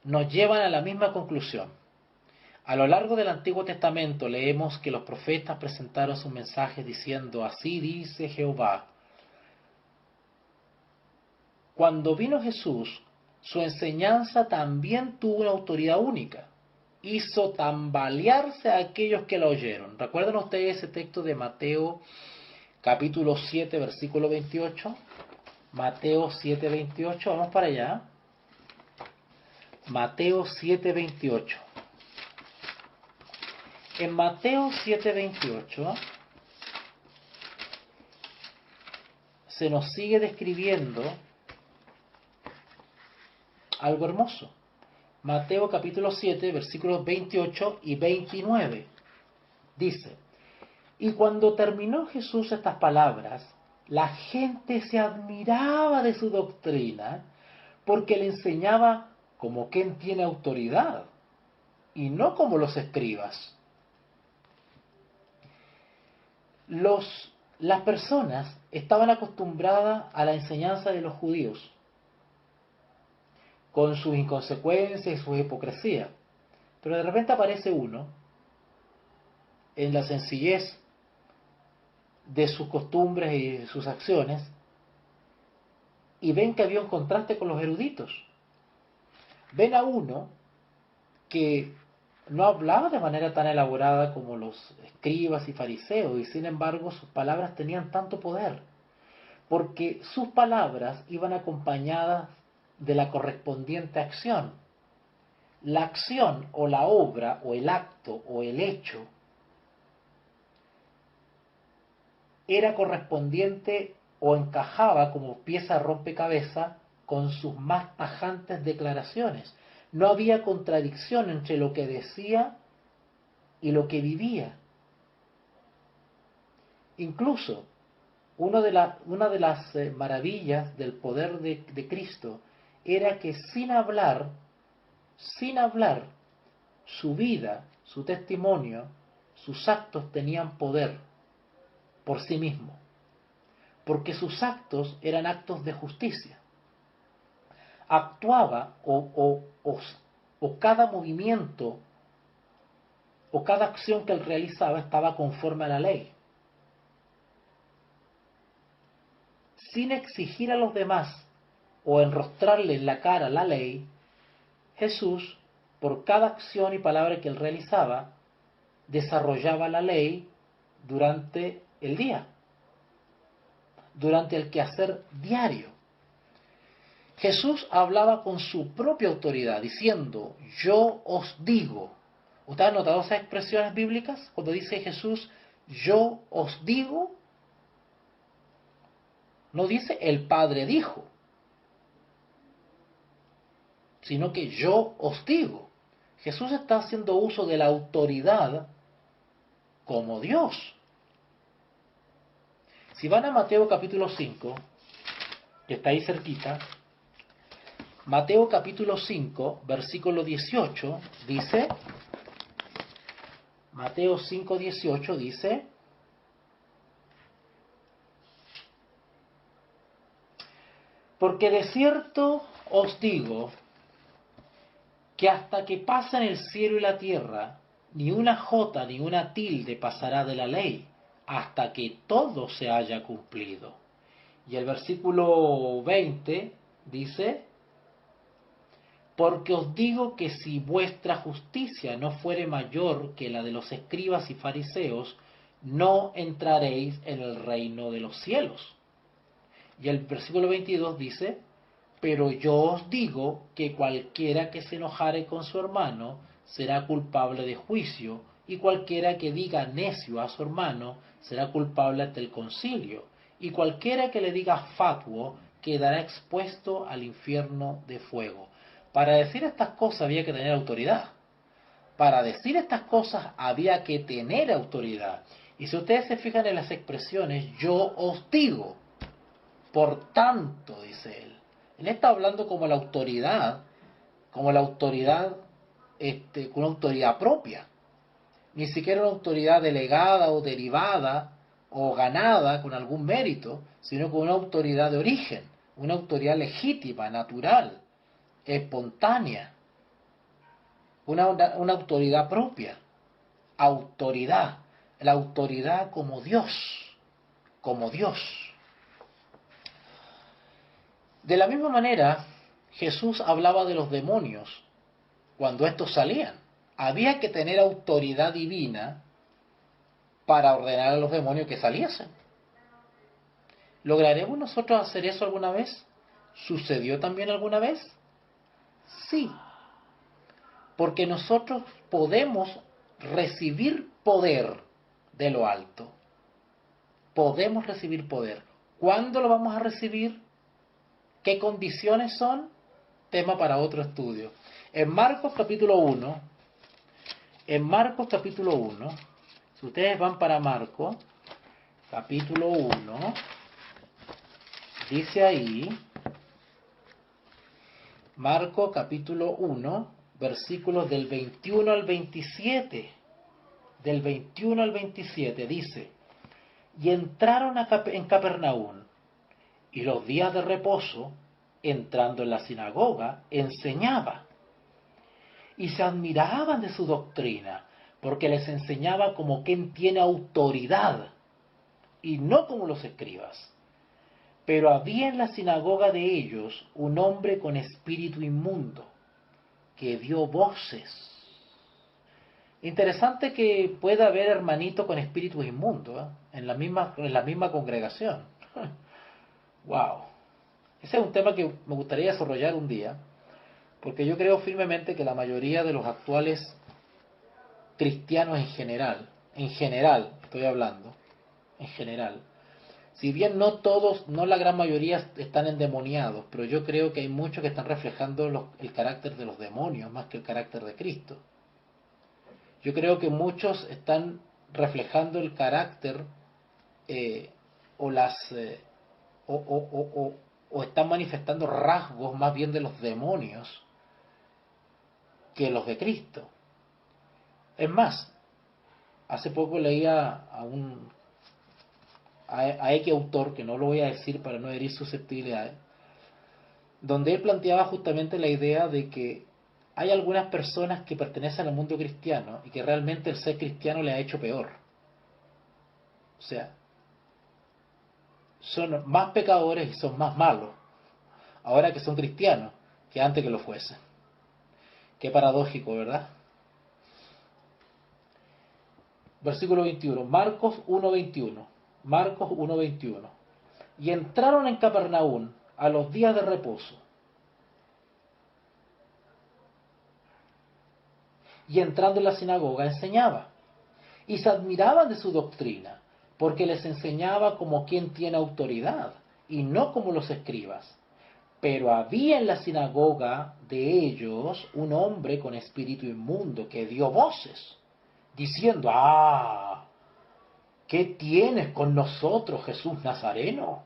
nos llevan a la misma conclusión. A lo largo del Antiguo Testamento leemos que los profetas presentaron sus mensajes diciendo, así dice Jehová. Cuando vino Jesús, su enseñanza también tuvo una autoridad única. Hizo tambalearse a aquellos que la oyeron. ¿Recuerdan ustedes ese texto de Mateo capítulo 7, versículo 28? Mateo 7, 28, vamos para allá. Mateo 7, 28. En Mateo 7, 28 se nos sigue describiendo algo hermoso. Mateo capítulo 7, versículos 28 y 29. Dice, y cuando terminó Jesús estas palabras, la gente se admiraba de su doctrina, porque le enseñaba como quien tiene autoridad, y no como los escribas. Las personas estaban acostumbradas a la enseñanza de los judíos, con sus inconsecuencias y su hipocresía. Pero de repente aparece uno, en la sencillez de sus costumbres y sus acciones, y ven que había un contraste con los eruditos. Ven a uno que no hablaba de manera tan elaborada como los escribas y fariseos, y sin embargo sus palabras tenían tanto poder, porque sus palabras iban acompañadas de la correspondiente acción. La acción o la obra o el acto o el hecho era correspondiente o encajaba como pieza rompecabezas con sus más tajantes declaraciones. No había contradicción entre lo que decía y lo que vivía. Incluso, una de las maravillas del poder de Cristo era que sin hablar, su vida, su testimonio, sus actos tenían poder por sí mismos, porque sus actos eran actos de justicia. Actuaba o cada movimiento o cada acción que él realizaba estaba conforme a la ley. Sin exigir a los demás o enrostrarle en la cara la ley, Jesús, por cada acción y palabra que él realizaba, desarrollaba la ley durante el día, durante el quehacer diario. Jesús hablaba con su propia autoridad, diciendo, yo os digo. ¿Usted ha notado esas expresiones bíblicas? Cuando dice Jesús, yo os digo, no dice el Padre dijo, sino que yo os digo. Jesús está haciendo uso de la autoridad como Dios. Si van a Mateo capítulo 5, que está ahí cerquita, Mateo capítulo 5, versículo 18, dice, Mateo 5, 18 dice, porque de cierto os digo que hasta que pasen el cielo y la tierra, ni una jota ni una tilde pasará de la ley, hasta que todo se haya cumplido. Y el versículo 20 dice, porque os digo que si vuestra justicia no fuere mayor que la de los escribas y fariseos, no entraréis en el reino de los cielos. Y el versículo 22 dice, pero yo os digo que cualquiera que se enojare con su hermano será culpable de juicio, y cualquiera que diga necio a su hermano será culpable ante el concilio, y cualquiera que le diga fatuo quedará expuesto al infierno de fuego. Para decir estas cosas había que tener autoridad. Para decir estas cosas había que tener autoridad. Y si ustedes se fijan en las expresiones, yo os digo, por tanto, dice él. Él está hablando como la autoridad, con una autoridad propia. Ni siquiera una autoridad delegada o derivada o ganada con algún mérito, sino con una autoridad de origen, una autoridad legítima, natural, espontánea, una autoridad propia. Autoridad, la autoridad como Dios, como Dios. De la misma manera, Jesús hablaba de los demonios cuando estos salían. Había que tener autoridad divina para ordenar a los demonios que saliesen. ¿Lograremos nosotros hacer eso alguna vez? ¿Sucedió también alguna vez? Sí, porque nosotros podemos recibir poder de lo alto. Podemos recibir poder. ¿Cuándo lo vamos a recibir? ¿Qué condiciones son? Tema para otro estudio. En Marcos capítulo 1, si ustedes van para Marcos capítulo 1, dice ahí, Marcos capítulo 1, versículos del 21 al 27, del 21 al 27, dice, y entraron en Capernaum, y los días de reposo, entrando en la sinagoga, enseñaba. Y se admiraban de su doctrina, porque les enseñaba como quien tiene autoridad, y no como los escribas. Pero había en la sinagoga de ellos un hombre con espíritu inmundo, que dio voces. Interesante que pueda haber hermanito con espíritu inmundo, en la misma congregación. Wow. Ese es un tema que me gustaría desarrollar un día, porque yo creo firmemente que la mayoría de los actuales cristianos en general estoy hablando, en general, si bien no todos, no la gran mayoría están endemoniados, pero yo creo que hay muchos que están reflejando el carácter de los demonios más que el carácter de Cristo. Yo creo que muchos están reflejando el carácter o las o están manifestando rasgos más bien de los demonios que los de Cristo. Es más, hace poco leía a X autor, que no lo voy a decir para no herir susceptibilidades, donde él planteaba justamente la idea de que hay algunas personas que pertenecen al mundo cristiano y que realmente el ser cristiano le ha hecho peor. O sea, son más pecadores y son más malos ahora que son cristianos que antes que lo fuesen. Qué paradójico, ¿verdad? Versículo 21, Marcos 1:21. Marcos 1:21. Y entraron en Capernaum a los días de reposo. Y entrando en la sinagoga enseñaba. Y se admiraban de su doctrina, porque les enseñaba como quien tiene autoridad, y no como los escribas. Pero había en la sinagoga de ellos un hombre con espíritu inmundo que dio voces, diciendo, ¿qué tienes con nosotros, Jesús Nazareno?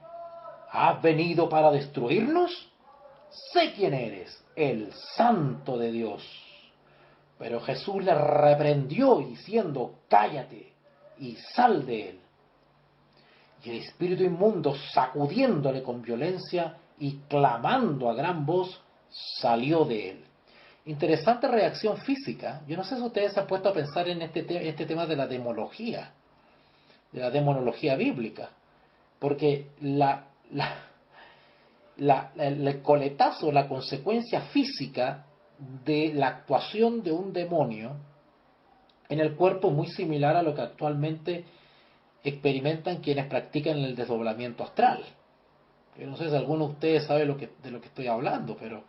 ¿Has venido para destruirnos? sé quién eres, el Santo de Dios. Pero Jesús le reprendió diciendo, cállate y sal de él. Y el espíritu inmundo, sacudiéndole con violencia y clamando a gran voz, salió de él. Interesante reacción física. Yo no sé si ustedes se han puesto a pensar en este tema de la demonología bíblica, porque el coletazo, la consecuencia física de la actuación de un demonio en el cuerpo es muy similar a lo que actualmente experimentan quienes practican el desdoblamiento astral. Yo no sé si alguno de ustedes sabe de lo que estoy hablando, pero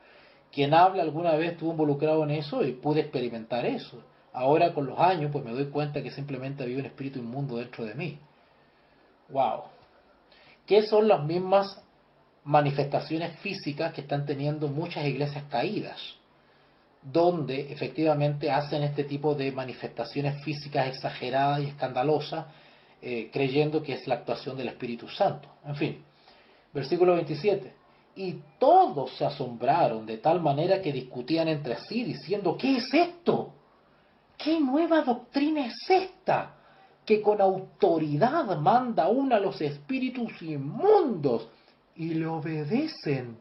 quien habla alguna vez estuvo involucrado en eso y pude experimentar eso. Ahora con los años pues me doy cuenta que simplemente había un espíritu inmundo dentro de mí. ¡Wow! ¿Qué son las mismas manifestaciones físicas que están teniendo muchas iglesias caídas? Donde efectivamente hacen este tipo de manifestaciones físicas exageradas y escandalosas, creyendo que es la actuación del Espíritu Santo. En fin, versículo 27. Y todos se asombraron de tal manera que discutían entre sí, diciendo, ¿qué es esto? ¿Qué nueva doctrina es esta? Que con autoridad manda aún a los espíritus inmundos y le obedecen.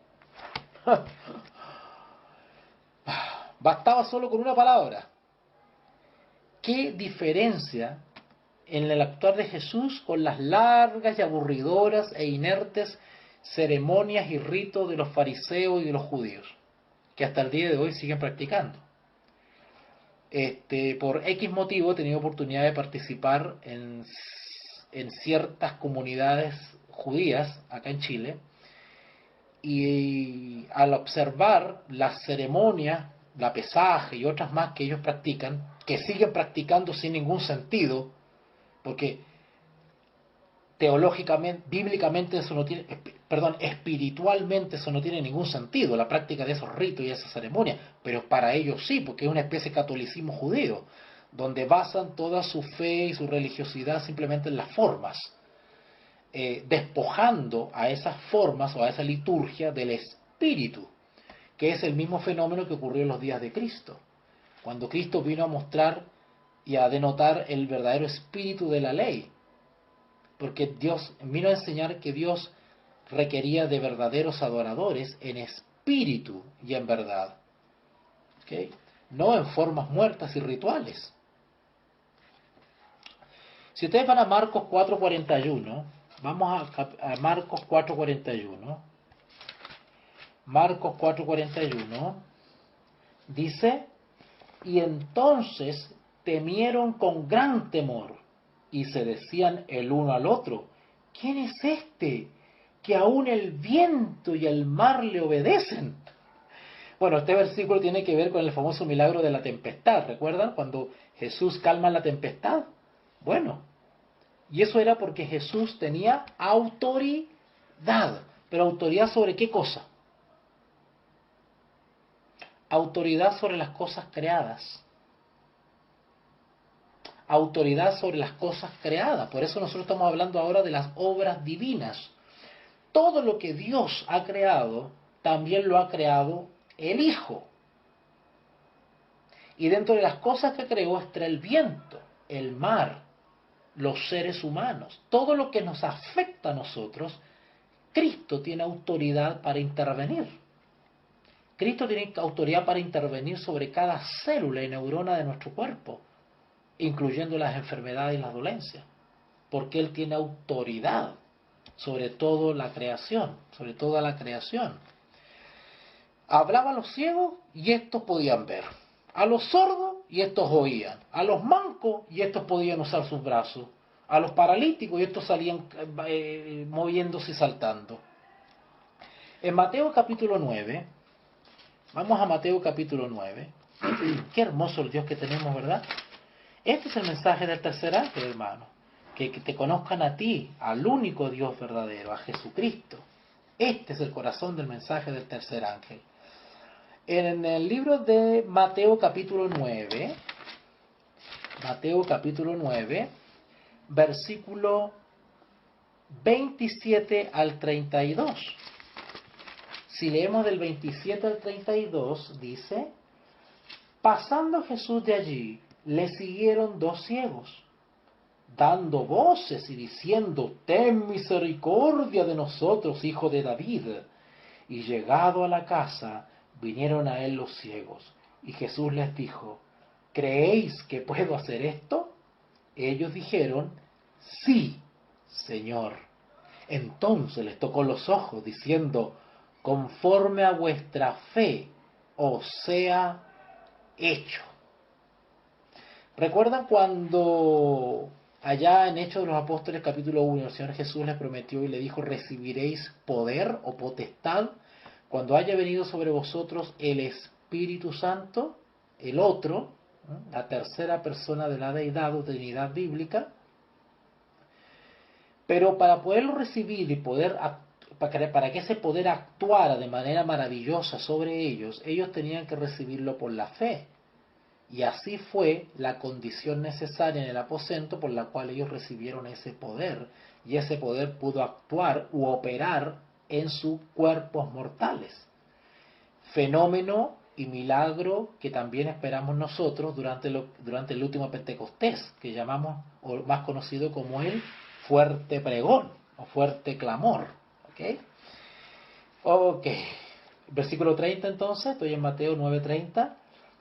Bastaba solo con una palabra. ¿Qué diferencia en el actuar de Jesús con las largas y aburridoras e inertes ceremonias y ritos de los fariseos y de los judíos, que hasta el día de hoy siguen practicando? Por X motivo he tenido oportunidad de participar en ciertas comunidades judías acá en Chile, y al observar las ceremonias, la pesaje y otras más que ellos practican, que siguen practicando sin ningún sentido, porque teológicamente, bíblicamente eso no tiene, espiritualmente eso no tiene ningún sentido, la práctica de esos ritos y esas ceremonias, pero para ellos sí, porque es una especie de catolicismo judío, donde basan toda su fe y su religiosidad simplemente en las formas, despojando a esas formas o a esa liturgia del espíritu, que es el mismo fenómeno que ocurrió en los días de Cristo, cuando Cristo vino a mostrar y a denotar el verdadero espíritu de la ley, porque Dios vino a enseñar que Dios requería de verdaderos adoradores en espíritu y en verdad, ¿okay? No en formas muertas y rituales. Si ustedes van a Marcos 4:41, vamos a Marcos 4:41. Marcos 4:41 dice, y entonces temieron con gran temor y se decían el uno al otro, ¿quién es este que aún el viento y el mar le obedecen? Bueno, este versículo tiene que ver con el famoso milagro de la tempestad. ¿Recuerdan cuando Jesús calma la tempestad? Bueno, y eso era porque Jesús tenía autoridad. ¿Pero autoridad sobre qué cosa? Autoridad sobre las cosas creadas. Autoridad sobre las cosas creadas. Por eso nosotros estamos hablando ahora de las obras divinas. Todo lo que Dios ha creado, también lo ha creado el Hijo. Y dentro de las cosas que creó está el viento, el mar, los seres humanos. Todo lo que nos afecta a nosotros, Cristo tiene autoridad para intervenir. Cristo tiene autoridad para intervenir sobre cada célula y neurona de nuestro cuerpo, incluyendo las enfermedades y las dolencias, porque Él tiene autoridad sobre toda la creación, sobre toda la creación. Hablaba a los ciegos y estos podían ver, a los sordos y estos oían, a los mancos y estos podían usar sus brazos, a los paralíticos y estos salían moviéndose y saltando. En Mateo capítulo 9, vamos a Mateo capítulo 9, qué hermoso el Dios que tenemos, ¿verdad? Este es el mensaje del tercer ángel, hermano. Que te conozcan a ti, al único Dios verdadero, a Jesucristo. Este es el corazón del mensaje del tercer ángel. En el libro de Mateo capítulo 9, versículo 27 al 32, Si leemos del 27 al 32, dice: pasando Jesús de allí, le siguieron dos ciegos, dando voces y diciendo: ten misericordia de nosotros, hijo de David. Y llegado a la casa, vinieron a él los ciegos. Y Jesús les dijo: ¿creéis que puedo hacer esto? Ellos dijeron: sí, Señor. Entonces les tocó los ojos, diciendo: conforme a vuestra fe os sea hecho. ¿Recuerdan cuando allá en Hechos de los Apóstoles capítulo 1 el Señor Jesús les prometió y le dijo: recibiréis poder o potestad cuando haya venido sobre vosotros el Espíritu Santo, el otro, la tercera persona de la deidad o trinidad bíblica? Pero para poderlo recibir y para que ese poder actuara de manera maravillosa sobre ellos, ellos tenían que recibirlo por la fe. Y así fue la condición necesaria en el aposento por la cual ellos recibieron ese poder. Y ese poder pudo actuar u operar en sus cuerpos mortales. Fenómeno y milagro que también esperamos nosotros durante el último Pentecostés, que llamamos, o más conocido como el fuerte pregón o fuerte clamor. Ok. Versículo 30 entonces, estoy en Mateo 9:30.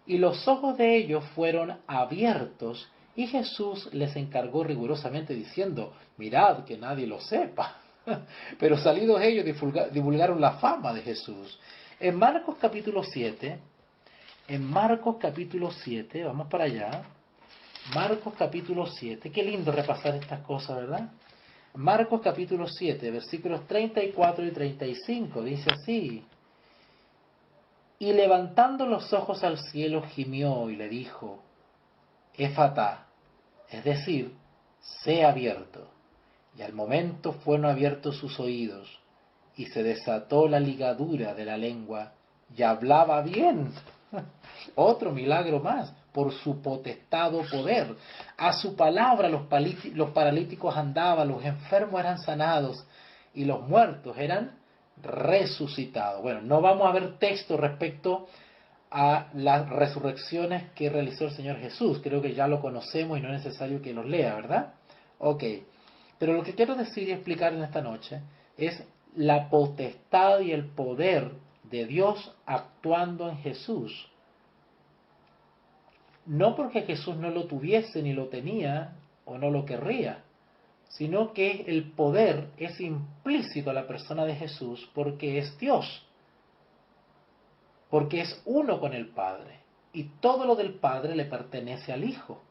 Y los ojos de ellos fueron abiertos, y Jesús les encargó rigurosamente diciendo: mirad que nadie lo sepa. Pero salidos ellos divulgaron la fama de Jesús. En Marcos capítulo 7, vamos para allá. Marcos capítulo 7, qué lindo repasar estas cosas, ¿verdad? Marcos capítulo 7, versículos 34 y 35, dice así: y levantando los ojos al cielo gimió y le dijo: Éfata, es decir, sé abierto. Y al momento fueron abiertos sus oídos, y se desató la ligadura de la lengua, y hablaba bien. Otro milagro más, por su potestad o poder. A su palabra los paralíticos andaban, los enfermos eran sanados, y los muertos eran resucitados. Bueno, no vamos a ver texto respecto a las resurrecciones que realizó el Señor Jesús. Creo que ya lo conocemos y no es necesario que los lea, ¿verdad? Ok. Pero lo que quiero decir y explicar en esta noche es la potestad y el poder de Dios actuando en Jesús. No porque Jesús no lo tuviese ni lo tenía o no lo querría, sino que el poder es implícito a la persona de Jesús porque es Dios, porque es uno con el Padre, y todo lo del Padre le pertenece al Hijo,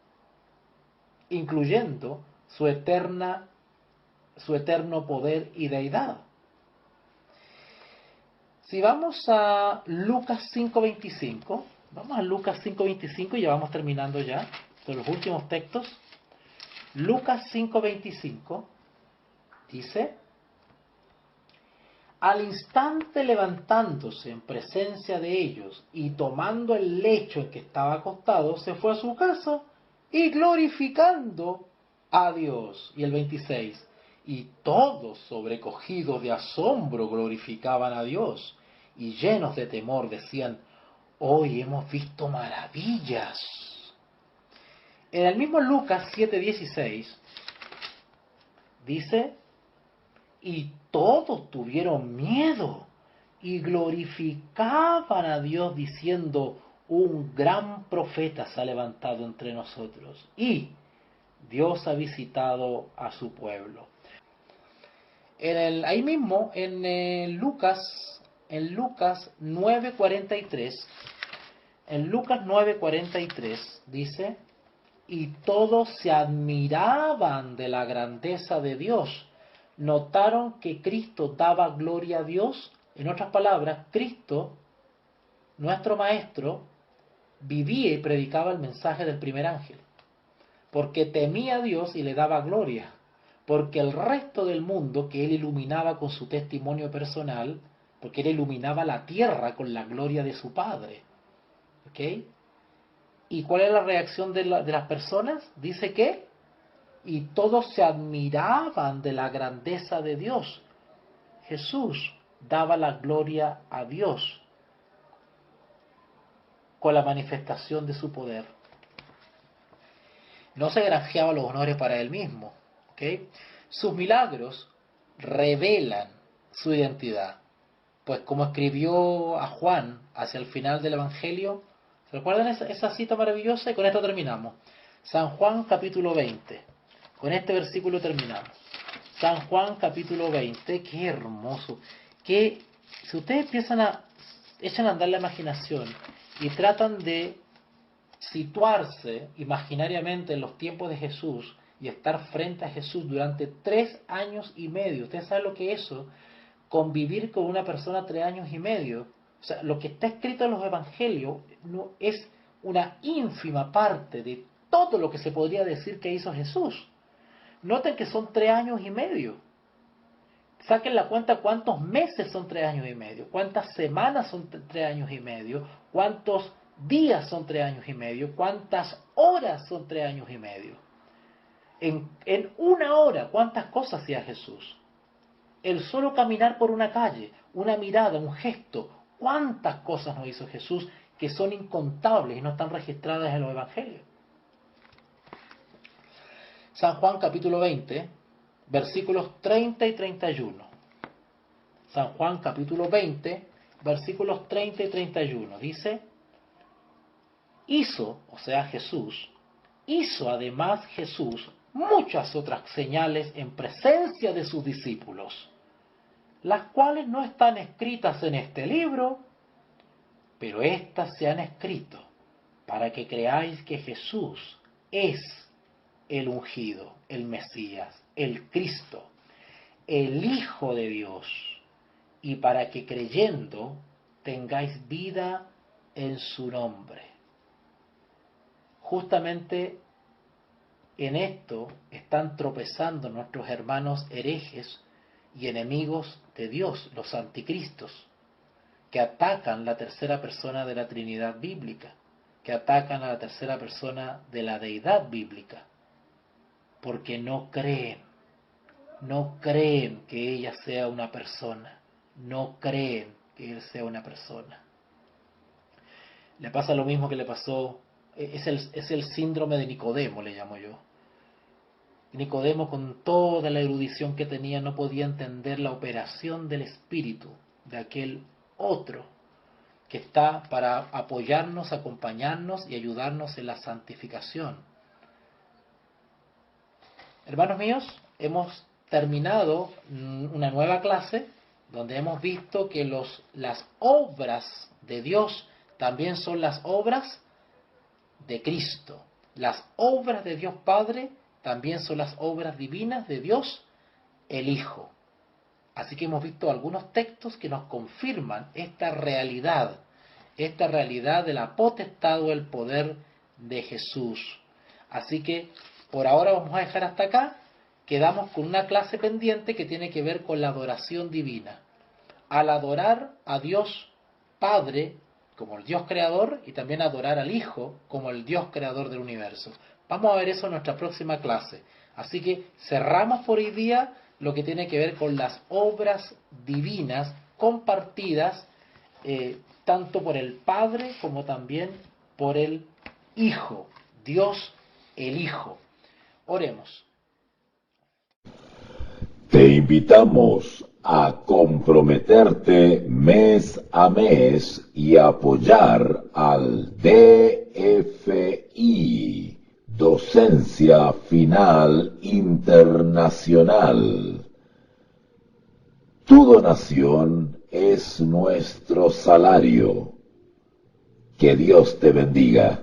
incluyendo su eterno poder y deidad. Si vamos a Lucas 5:25, vamos a Lucas 5:25 y ya vamos terminando ya, son los últimos textos. Lucas 5:25 dice: al instante levantándose en presencia de ellos y tomando el lecho en que estaba acostado, se fue a su casa y glorificando a Dios. Y el 26, y todos sobrecogidos de asombro glorificaban a Dios, y llenos de temor decían: hoy hemos visto maravillas. En el mismo Lucas 7:16 dice: y todos tuvieron miedo y glorificaban a Dios diciendo: un gran profeta se ha levantado entre nosotros y Dios ha visitado a su pueblo. Ahí mismo en Lucas 9:43, en Lucas 9:43 dice: y todos se admiraban de la grandeza de Dios. Notaron que Cristo daba gloria a Dios. En otras palabras, Cristo, nuestro Maestro, vivía y predicaba el mensaje del primer ángel, porque temía a Dios y le daba gloria, porque el resto del mundo que él iluminaba con su testimonio personal, porque él iluminaba la tierra con la gloria de su Padre. ¿Ok? ¿Y cuál es la reacción de las personas? Dice que y todos se admiraban de la grandeza de Dios. Jesús daba la gloria a Dios con la manifestación de su poder. No se granjeaba los honores para él mismo. ¿Okay? Sus milagros revelan su identidad. Pues como escribió a Juan hacia el final del Evangelio, ¿se recuerdan esa cita maravillosa? Y con esto terminamos. San Juan capítulo 20. Con este versículo terminamos. San Juan capítulo 20, qué hermoso. Que si ustedes echan a andar la imaginación y tratan de situarse imaginariamente en los tiempos de Jesús y estar frente a Jesús durante 3 años y medio. ¿Ustedes saben lo que es eso? Convivir con una persona 3 años y medio. O sea, lo que está escrito en los evangelios no es una ínfima parte de todo lo que se podría decir que hizo Jesús. Noten que son 3 años y medio. Saquen la cuenta cuántos meses son 3 años y medio, cuántas semanas son 3 años y medio, cuántos días son 3 años y medio, cuántas horas son 3 años y medio. En 1 hora, ¿cuántas cosas hacía Jesús? El solo caminar por una calle, una mirada, un gesto, ¿cuántas cosas no hizo Jesús que son incontables y no están registradas en los evangelios? San Juan capítulo 20, versículos 30 y 31. San Juan capítulo 20, versículos 30 y 31. Dice, o sea Jesús, hizo además Jesús muchas otras señales en presencia de sus discípulos, las cuales no están escritas en este libro, pero éstas se han escrito para que creáis que Jesús es el ungido, el Mesías, el Cristo, el Hijo de Dios, y para que creyendo tengáis vida en su nombre. Justamente en esto están tropezando nuestros hermanos herejes y enemigos de Dios, los anticristos, que atacan la tercera persona de la Trinidad bíblica, que atacan a la tercera persona de la deidad bíblica, porque no creen que ella sea una persona, no creen que él sea una persona. Le pasa lo mismo que le pasó, es el síndrome de Nicodemo, le llamo yo. Nicodemo, con toda la erudición que tenía, no podía entender la operación del Espíritu, de aquel otro que está para apoyarnos, acompañarnos y ayudarnos en la santificación. Hermanos míos, hemos terminado una nueva clase donde hemos visto que las obras de Dios también son las obras de Cristo. Las obras de Dios Padre también son las obras divinas de Dios el Hijo. Así que hemos visto algunos textos que nos confirman esta realidad de la potestad o el poder de Jesús. Así que por ahora vamos a dejar hasta acá. Quedamos con una clase pendiente que tiene que ver con la adoración divina. Al adorar a Dios Padre como el Dios creador y también adorar al Hijo como el Dios creador del universo. Vamos a ver eso en nuestra próxima clase. Así que cerramos por hoy día lo que tiene que ver con las obras divinas compartidas tanto por el Padre como también por el Hijo, Dios el Hijo. Oremos. Te invitamos a comprometerte mes a mes y apoyar al DFI, Docencia Final Internacional. Tu donación es nuestro salario. Que Dios te bendiga.